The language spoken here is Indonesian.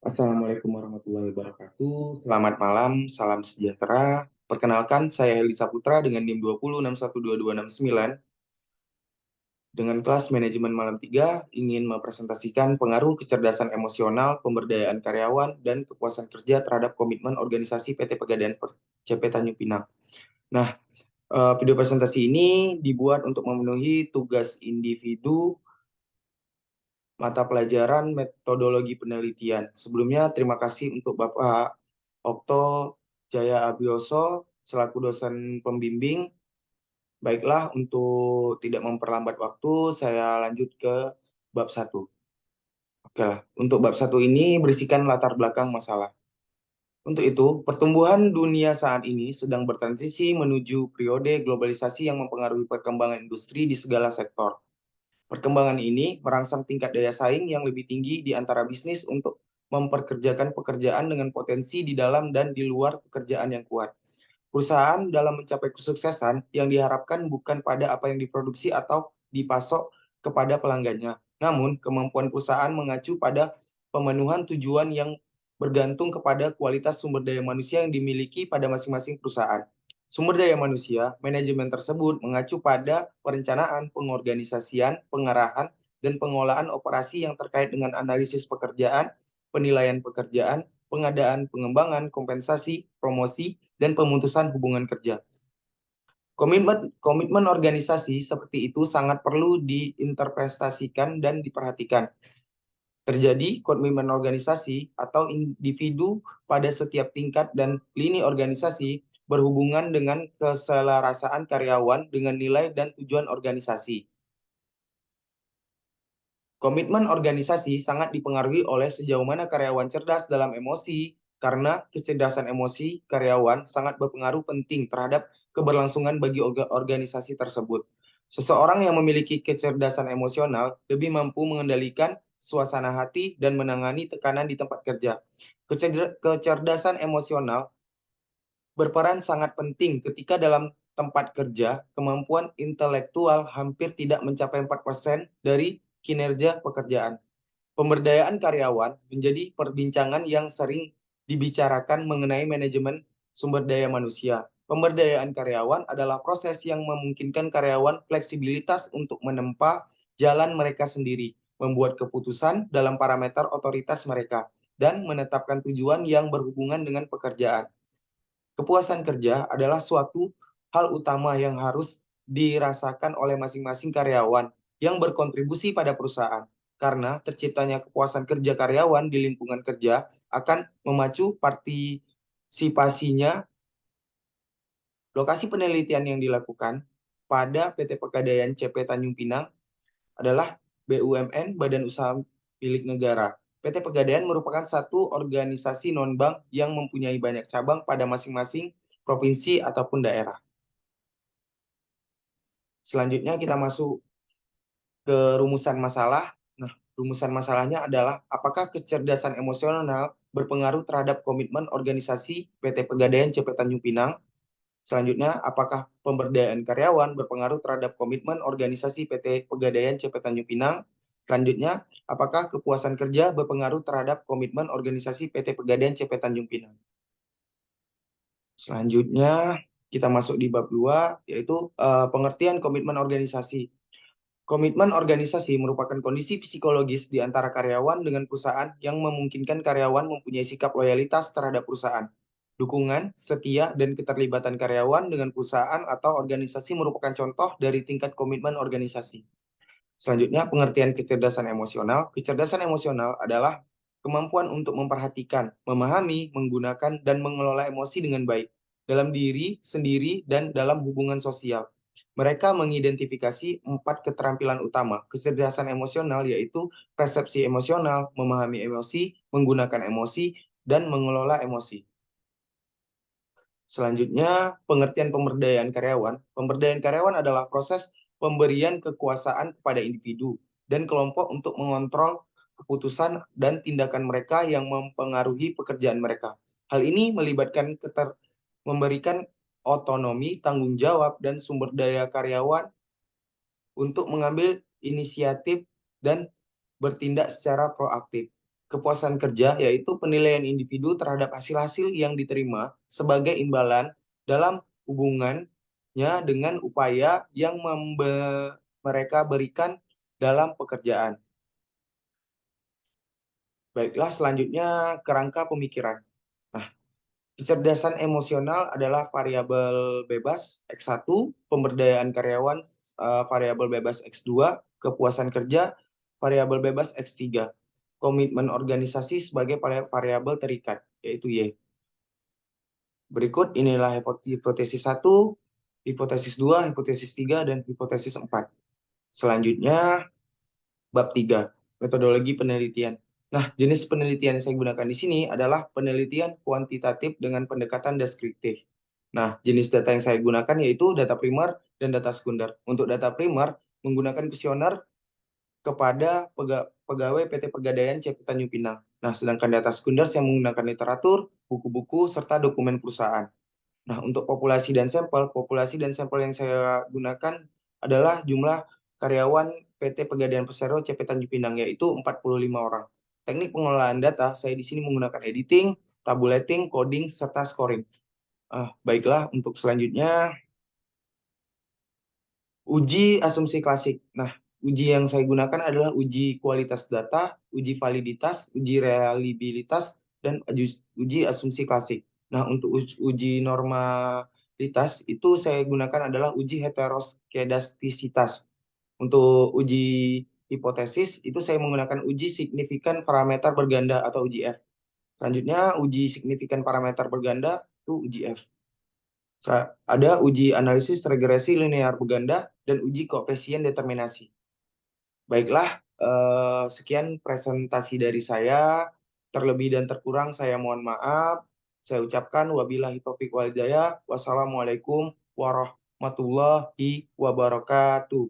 Assalamualaikum warahmatullahi wabarakatuh. Selamat malam, salam sejahtera. Perkenalkan, saya Heli Saputra dengan NIM 20612269 dengan kelas manajemen malam 3 ingin mempresentasikan pengaruh kecerdasan emosional, pemberdayaan karyawan, dan kepuasan kerja terhadap komitmen organisasi PT Pegadaian CP Tanjung Pinang. Nah, video presentasi ini dibuat untuk memenuhi tugas individu mata pelajaran metodologi penelitian. Sebelumnya, terima kasih untuk Bapak Okto Jaya Abioso selaku dosen pembimbing. Baiklah, untuk tidak memperlambat waktu, saya lanjut ke bab satu. Oke lah, untuk bab satu ini berisikan latar belakang masalah. Untuk itu, pertumbuhan dunia saat ini sedang bertransisi menuju periode globalisasi yang mempengaruhi perkembangan industri di segala sektor. Perkembangan ini merangsang tingkat daya saing yang lebih tinggi di antara bisnis untuk memperkerjakan pekerjaan dengan potensi di dalam dan di luar pekerjaan yang kuat. Perusahaan dalam mencapai kesuksesan yang diharapkan bukan pada apa yang diproduksi atau dipasok kepada pelanggannya, namun kemampuan perusahaan mengacu pada pemenuhan tujuan yang bergantung kepada kualitas sumber daya manusia yang dimiliki pada masing-masing perusahaan. Sumber daya manusia, manajemen tersebut mengacu pada perencanaan, pengorganisasian, pengarahan, dan pengolahan operasi yang terkait dengan analisis pekerjaan, penilaian pekerjaan, pengadaan, pengembangan, kompensasi, promosi, dan pemutusan hubungan kerja. Komitmen organisasi seperti itu sangat perlu diinterpretasikan dan diperhatikan. Terjadi komitmen organisasi atau individu pada setiap tingkat dan lini organisasi berhubungan dengan keselarasaan karyawan dengan nilai dan tujuan organisasi. Komitmen organisasi sangat dipengaruhi oleh sejauh mana karyawan cerdas dalam emosi, karena kecerdasan emosi karyawan sangat berpengaruh penting terhadap keberlangsungan bagi organisasi tersebut. Seseorang yang memiliki kecerdasan emosional lebih mampu mengendalikan suasana hati dan menangani tekanan di tempat kerja. Kecerdasan emosional berperan sangat penting ketika dalam tempat kerja, kemampuan intelektual hampir tidak mencapai 4% dari kinerja pekerjaan. Pemberdayaan karyawan menjadi perbincangan yang sering dibicarakan mengenai manajemen sumber daya manusia. Pemberdayaan karyawan adalah proses yang memungkinkan karyawan fleksibilitas untuk menempa jalan mereka sendiri, membuat keputusan dalam parameter otoritas mereka, dan menetapkan tujuan yang berhubungan dengan pekerjaan. Kepuasan kerja adalah suatu hal utama yang harus dirasakan oleh masing-masing karyawan yang berkontribusi pada perusahaan. Karena terciptanya kepuasan kerja karyawan di lingkungan kerja akan memacu partisipasinya. Lokasi penelitian yang dilakukan pada PT Pegadaian CP Tanjung Pinang adalah BUMN, Badan Usaha Milik Negara. PT Pegadaian merupakan satu organisasi non-bank yang mempunyai banyak cabang pada masing-masing provinsi ataupun daerah. Selanjutnya kita masuk ke rumusan masalah. Nah, rumusan masalahnya adalah apakah kecerdasan emosional berpengaruh terhadap komitmen organisasi PT Pegadaian CP Tanjung Pinang? Selanjutnya, apakah pemberdayaan karyawan berpengaruh terhadap komitmen organisasi PT Pegadaian CP Tanjung Pinang? Selanjutnya, apakah kepuasan kerja berpengaruh terhadap komitmen organisasi PT Pegadaian CP Tanjung Pinang? Selanjutnya, kita masuk di bab 2, yaitu pengertian komitmen organisasi. Komitmen organisasi merupakan kondisi psikologis di antara karyawan dengan perusahaan yang memungkinkan karyawan mempunyai sikap loyalitas terhadap perusahaan. Dukungan, setia, dan keterlibatan karyawan dengan perusahaan atau organisasi merupakan contoh dari tingkat komitmen organisasi. Selanjutnya, pengertian kecerdasan emosional. Kecerdasan emosional adalah kemampuan untuk memperhatikan, memahami, menggunakan, dan mengelola emosi dengan baik dalam diri sendiri dan dalam hubungan sosial. Mereka mengidentifikasi 4 keterampilan utama kecerdasan emosional, yaitu persepsi emosional, memahami emosi, menggunakan emosi, dan mengelola emosi. Selanjutnya, pengertian pemberdayaan karyawan. Pemberdayaan karyawan adalah proses pemberian kekuasaan kepada individu dan kelompok untuk mengontrol keputusan dan tindakan mereka yang mempengaruhi pekerjaan mereka. Hal ini melibatkan memberikan otonomi, tanggung jawab, dan sumber daya karyawan untuk mengambil inisiatif dan bertindak secara proaktif. kepuasan kerja, yaitu penilaian individu terhadap hasil-hasil yang diterima sebagai imbalan dalam hubungannya dengan upaya yang mereka berikan dalam pekerjaan. Baiklah, selanjutnya kerangka pemikiran. Nah, kecerdasan emosional adalah variabel bebas X1, pemberdayaan karyawan variabel bebas X2, kepuasan kerja variabel bebas X3, komitmen organisasi sebagai variabel terikat, yaitu Y. Berikut inilah hipotesis 1, hipotesis 2, hipotesis 3, dan hipotesis 4. Selanjutnya, bab 3, metodologi penelitian. Nah, jenis penelitian yang saya gunakan di sini adalah penelitian kuantitatif dengan pendekatan deskriptif. Nah, jenis data yang saya gunakan yaitu data primer dan data sekunder. Untuk data primer, menggunakan kuesioner kepada pegawai PT Pegadaian CP Tanjung Pinang. Nah, sedangkan data sekunder saya menggunakan literatur, buku-buku, serta dokumen perusahaan. Nah, untuk populasi dan sampel yang saya gunakan adalah jumlah karyawan PT Pegadaian Persero CP Tanjung Pinang, yaitu 45 orang. Teknik pengelolaan data, saya di sini menggunakan editing, tabulating, coding, serta scoring. Baiklah, untuk selanjutnya, uji asumsi klasik. Nah, uji yang saya gunakan adalah uji kualitas data, uji validitas, uji reliabilitas, dan uji asumsi klasik. Nah, untuk uji normalitas itu saya gunakan adalah uji heteroskedastisitas. Untuk uji hipotesis itu saya menggunakan uji signifikan parameter berganda atau uji F. Selanjutnya, uji signifikan parameter berganda itu uji F. Ada uji analisis regresi linear berganda dan uji koefisien determinasi. Baiklah, sekian presentasi dari saya. Terlebih dan terkurang saya mohon maaf. Saya ucapkan wabillahi taufiq wal hidayah. Wassalamualaikum warahmatullahi wabarakatuh.